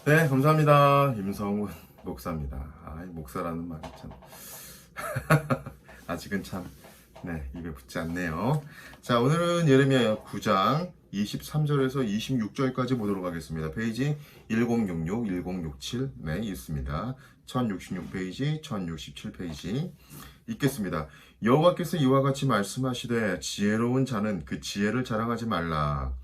네, 감사합니다. 임성훈 목사입니다. 목사라는 말이 참 아직은 참 입에 붙지 않네요. 자, 오늘은 예레미야 9장 23절에서 26절까지 보도록 하겠습니다. 페이지 1066, 1067 있습니다. 1066페이지, 1067페이지 읽겠습니다. 여호와께서 이와 같이 말씀하시되 지혜로운 자는 그 지혜를 자랑하지 말라.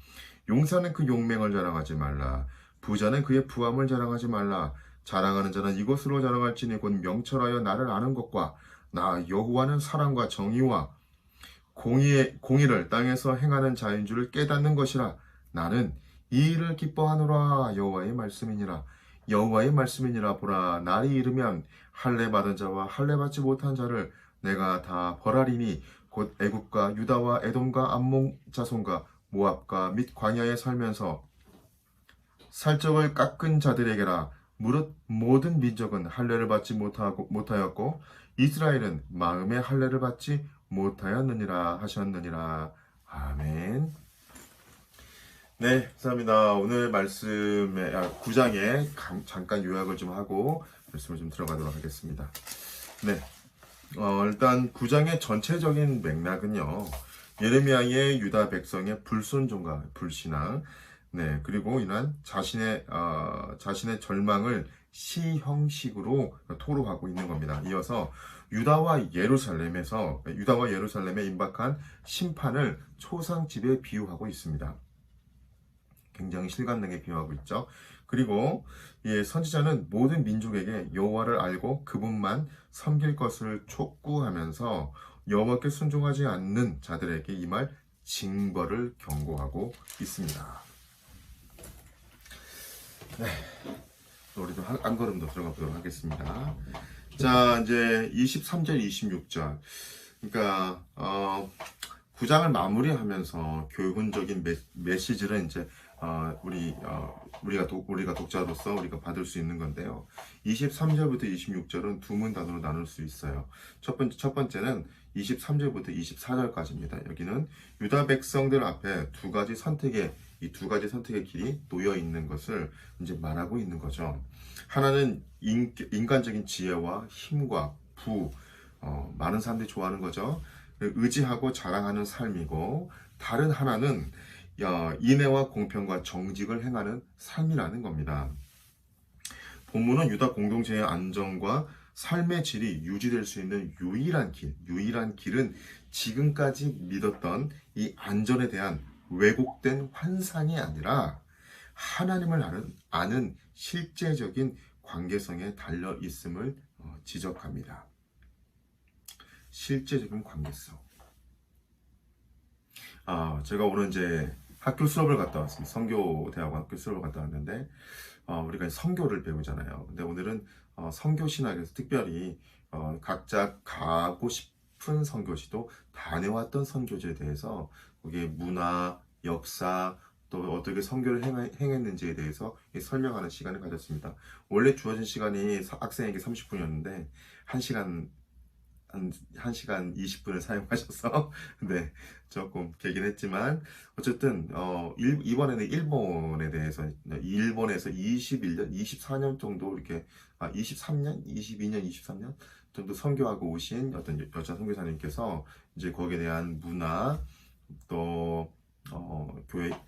용사는 그 용맹을 자랑하지 말라. 부자는 그의 부함을 자랑하지 말라. 자랑하는 자는 이것으로 자랑할지니 곧 명철하여 나를 아는 것과 나 여호와는 사랑과 정의와 공의를 땅에서 행하는 자인 줄을 깨닫는 것이라. 나는 이 일을 기뻐하노라. 여호와의 말씀이니라. 여호와의 말씀이니라. 보라, 날이 이르면 할례 받은 자와 할례 받지 못한 자를 내가 다 벌하리니 곧 애굽과 유다와 에돔과 암몬 자손과 모압과 및 광야에 살면서 살적을 깎은 자들에게라. 무릇 모든 민족은 할례를 받지 못하였고 이스라엘은 마음의 할례를 받지 못하였느니라 하셨느니라. 아멘. 네, 감사합니다. 오늘 말씀의 9장에 잠깐 요약을 좀 하고 말씀을 좀 들어가도록 하겠습니다. 네, 일단 9장의 전체적인 맥락은요, 예레미야의 유다 백성의 불순종과 불신앙, 그리고 이난 자신의 절망을 시 형식으로 토로하고 있는 겁니다. 이어서 유다와 예루살렘에 임박한 심판을 초상집에 비유하고 있습니다. 굉장히 실감나게 비유하고 있죠. 그리고 선지자는 모든 민족에게 여호와를 알고 그분만 섬길 것을 촉구하면서 여호와께 순종하지 않는 자들에게 임할 징벌을 경고하고 있습니다. 네, 우리도 한 걸음 더 들어가 보도록 하겠습니다. 자, 이제 23절, 26절. 그러니까 9장을 마무리하면서 교훈적인 메시지를 이제 우리가 독자로서 우리가 받을 수 있는 건데요. 23절부터 26절은 두 문단으로 나눌 수 있어요. 첫 번째는 23절부터 24절까지입니다. 여기는 유다 백성들 앞에 이 두 가지 선택의 길이 놓여 있는 것을 이제 말하고 있는 거죠. 하나는 인간적인 지혜와 힘과 많은 사람들이 좋아하는 거죠. 의지하고 자랑하는 삶이고, 다른 하나는 인애와 공평과 정직을 행하는 삶이라는 겁니다. 본문은 유다 공동체의 안정과 삶의 질이 유지될 수 있는 유일한 길은 지금까지 믿었던 이 안전에 대한 왜곡된 환상이 아니라 하나님을 아는 실제적인 관계성에 달려 있음을 지적합니다. 실제적인 관계성. 제가 오늘 이제 학교 수업을 갔다 왔습니다. 성교대학원 학교 수업을 갔다 왔는데, 우리가 성교를 배우잖아요. 근데 오늘은 성교신학에서 특별히 각자 가고 싶은 선교지도 다녀왔던 선교지에 대해서 거기에 문화, 역사, 또 어떻게 선교를 행했는지에 대해서 설명하는 시간을 가졌습니다. 원래 주어진 시간이 학생에게 30분이었는데 1시간 20분을 사용하셔서 조금 길긴 했지만 어쨌든 이번에는 일본에 대해서 일본에서 21년, 24년 정도 이렇게 23년, 22년, 23년 정도 선교하고 오신 어떤 여자 선교사님께서 이제 거기에 대한 문화, 또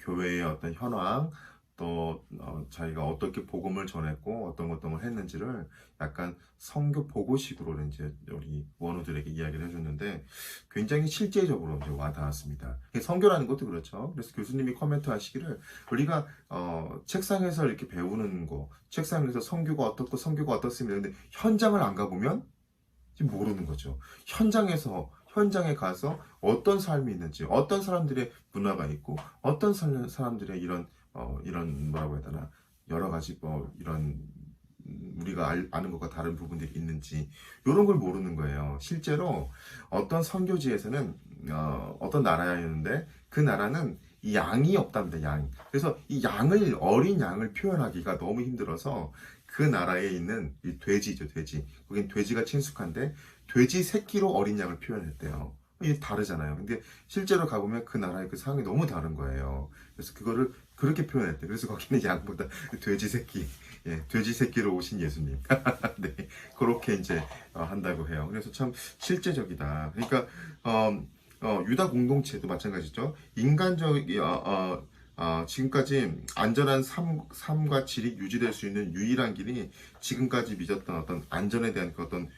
교회의 어떤 현황, 또 자기가 어떻게 복음을 전했고 어떤 걸 했는지를 약간 선교 보고식으로 이제 우리 원우들에게 이야기를 해줬는데 굉장히 실제적으로 이제 와닿았습니다. 선교라는 것도 그렇죠. 그래서 교수님이 코멘트 하시기를 우리가 책상에서 이렇게 배우는 거, 책상에서 선교가 어떻고 선교가 어떻습니다. 근데 현장을 안 가보면 지금 모르는 거죠. 현장에 가서 어떤 삶이 있는지, 어떤 사람들의 문화가 있고, 어떤 사람들의 이런 뭐라고 해야 되나, 여러 가지 이런 우리가 아는 것과 다른 부분들이 있는지 이런 걸 모르는 거예요. 실제로 어떤 선교지에서는 어떤 나라였는데 그 나라는 양이 없답니다. 양. 그래서 이 어린 양을 표현하기가 너무 힘들어서 그 나라에 있는 이 돼지죠, 돼지. 거긴 돼지가 친숙한데 돼지 새끼로 어린 양을 표현했대요. 이게 다르잖아요. 근데 실제로 가보면 그 나라의 그 상황이 너무 다른 거예요. 그래서 그거를 그렇게 표현했대. 그래서 거기는 양보다 돼지 새끼 예, 돼지 새끼로 오신 예수님. 네, 그렇게 이제 한다고 해요. 그래서 참 실제적이다. 그러니까 유다 공동체도 마찬가지죠. 지금까지 안전한 삶과 질이 유지될 수 있는 유일한 길이 지금까지 믿었던 어떤 안전에 대한 그 어떤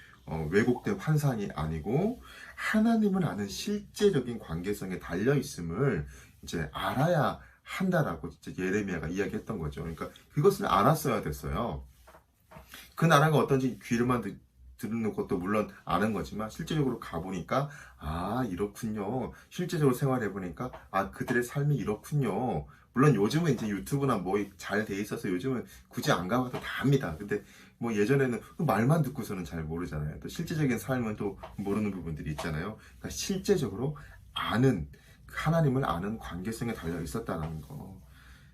왜곡된 환상이 아니고 하나님을 아는 실제적인 관계성에 달려 있음을 이제 알아야 한다라고 진짜 예레미야가 이야기했던 거죠. 그러니까 그것을 알았어야 됐어요. 그 나라가 어떤지 귀로만 듣는 것도 물론 아는 거지만 실제적으로 가보니까 아 이렇군요. 실제적으로 생활해 보니까 아 그들의 삶이 이렇군요. 물론 요즘은 이제 유튜브나 뭐 잘 돼 있어서 요즘은 굳이 안 가봐도 다 합니다. 근데 뭐 예전에는 그 말만 듣고서는 잘 모르잖아요. 또 실제적인 삶은 또 모르는 부분들이 있잖아요. 그러니까 실제적으로 아는 하나님을 아는 관계성에 달려 있었다는 거.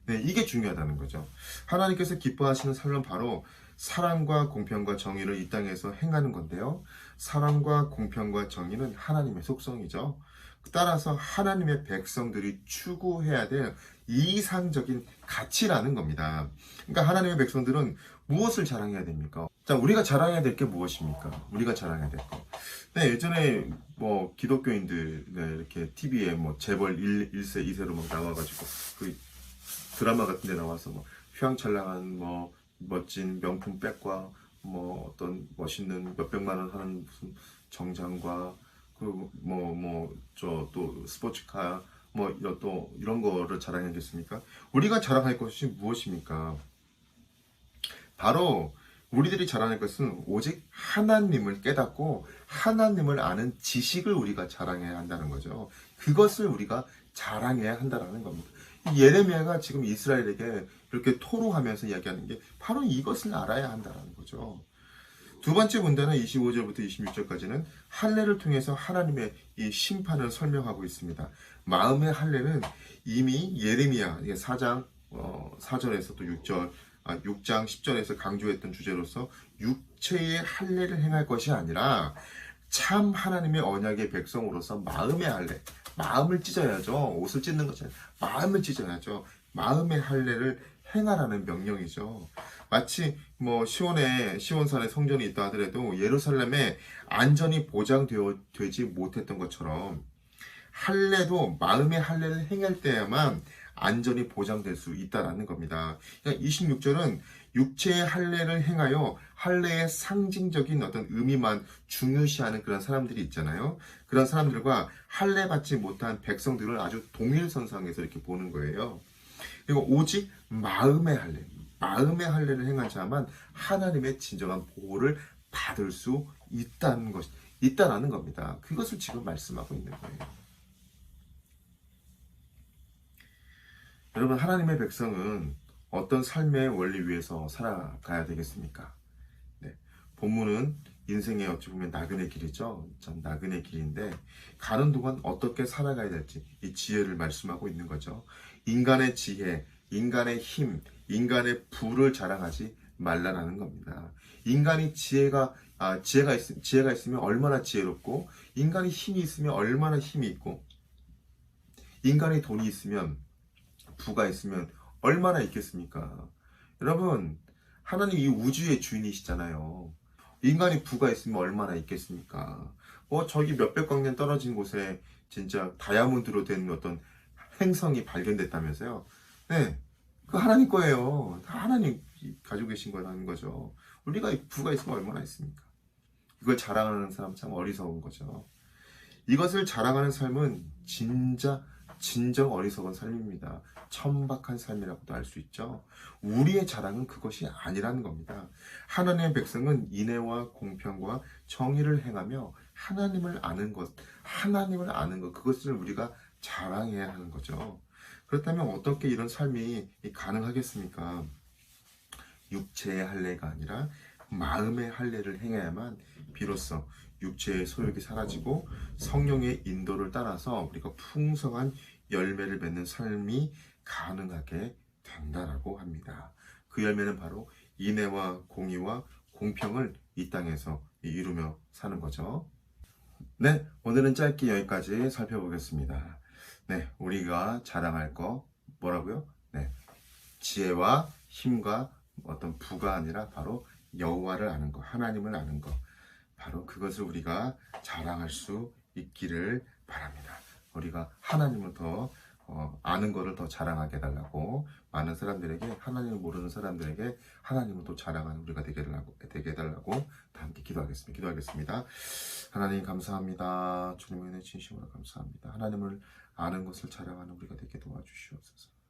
네, 이게 중요하다는 거죠. 하나님께서 기뻐하시는 삶은 바로 사랑과 공평과 정의를 이 땅에서 행하는 건데요. 사랑과 공평과 정의는 하나님의 속성이죠. 따라서 하나님의 백성들이 추구해야 될 이상적인 가치라는 겁니다. 그러니까 하나님의 백성들은 무엇을 자랑해야 됩니까? 자, 우리가 자랑해야 될 게 무엇입니까? 우리가 자랑해야 될 거. 네, 예전에 뭐 기독교인들 네, 이렇게 TV에 뭐 재벌 1세, 2세로 막 나와가지고 그 드라마 같은 데 나와서 뭐 휘황찬란한 뭐 멋진 명품 백과 뭐 어떤 멋있는 몇백만 원 하는 무슨 정장과 그 뭐 저 또 스포츠카 뭐 이런 또 이런 거를 자랑하겠습니까? 우리가 자랑할 것이 무엇입니까? 바로 우리들이 자랑할 것은 오직 하나님을 깨닫고 하나님을 아는 지식을 우리가 자랑해야 한다는 거죠. 그것을 우리가 자랑해야 한다는 겁니다. 예레미야가 지금 이스라엘에게 이렇게 토로하면서 이야기하는 게 바로 이것을 알아야 한다는 거죠. 두 번째 문단은 25절부터 26절까지는 할례를 통해서 하나님의 이 심판을 설명하고 있습니다. 마음의 할례는 이미 예레미야 4장 4절에서 또 6장 10절에서 강조했던 주제로서 육체의 할례를 행할 것이 아니라 참 하나님의 언약의 백성으로서 마음의 할례, 마음을 찢어야죠. 옷을 찢는 것이 아니라 마음을 찢어야죠. 마음의 할례를 행하라는 명령이죠. 마치 뭐 시온산에 성전이 있다 하더라도 예루살렘에 안전이 보장되지 못했던 것처럼 할례도 마음의 할례를 행할 때야만 안전이 보장될 수 있다라는 겁니다. 그러니까 26절은 육체의 할례를 행하여 할례의 상징적인 어떤 의미만 중요시하는 그런 사람들이 있잖아요. 그런 사람들과 할례 받지 못한 백성들을 아주 동일선상에서 이렇게 보는 거예요. 그리고 오직 마음의 할례를 행한 자만 하나님의 진정한 보호를 받을 수 있다라는 겁니다. 그것을 지금 말씀하고 있는 거예요. 여러분, 하나님의 백성은 어떤 삶의 원리 위에서 살아가야 되겠습니까? 네, 본문은 인생의 어찌 보면 나그네 길이죠. 참 나그네 길인데 가는 동안 어떻게 살아가야 될지 이 지혜를 말씀하고 있는 거죠. 인간의 지혜, 인간의 힘, 인간의 부를 자랑하지 말라라는 겁니다. 인간이 지혜가 있으면 얼마나 지혜롭고 인간이 힘이 있으면 얼마나 힘이 있고 인간이 돈이 있으면 부가 있으면 얼마나 있겠습니까? 여러분, 하나님 이 우주의 주인이시잖아요. 인간이 부가 있으면 얼마나 있겠습니까? 저기 몇백 광년 떨어진 곳에 진짜 다이아몬드로 된 어떤 행성이 발견됐다면서요? 네, 그 하나님 거예요. 다 하나님 가지고 계신 거라는 거죠. 우리가 부가 있으면 얼마나 있습니까? 이걸 자랑하는 사람 참 어리석은 거죠. 이것을 자랑하는 삶은 진정 어리석은 삶입니다. 천박한 삶이라고도 할 수 있죠. 우리의 자랑은 그것이 아니라는 겁니다. 하나님의 백성은 인애와 공평과 정의를 행하며 하나님을 아는 것, 그것을 우리가 자랑해야 하는 거죠. 그렇다면 어떻게 이런 삶이 가능하겠습니까? 육체의 할례가 아니라 마음의 할례를 행해야만 비로소 육체의 소욕이 사라지고 성령의 인도를 따라서 우리가 풍성한 열매를 맺는 삶이 가능하게 된다라고 합니다. 그 열매는 바로 인애와 공의와 공평을 이 땅에서 이루며 사는 거죠. 네, 오늘은 짧게 여기까지 살펴보겠습니다. 네, 우리가 자랑할 거 뭐라고요? 네, 지혜와 힘과 어떤 부가 아니라 바로 여호와를 아는 것, 하나님을 아는 것, 바로 그것을 우리가 자랑할 수 있기를 바랍니다. 우리가 하나님을 더 아는 것을 더 자랑하게 해달라고, 많은 사람들에게, 하나님을 모르는 사람들에게 하나님을 또 자랑하는 우리가 되게 해달라고 다 함께 기도하겠습니다. 하나님 감사합니다. 주님의 은혜 진심으로 감사합니다. 하나님을 아는 것을 자랑하는 우리가 되게 도와주시옵소서.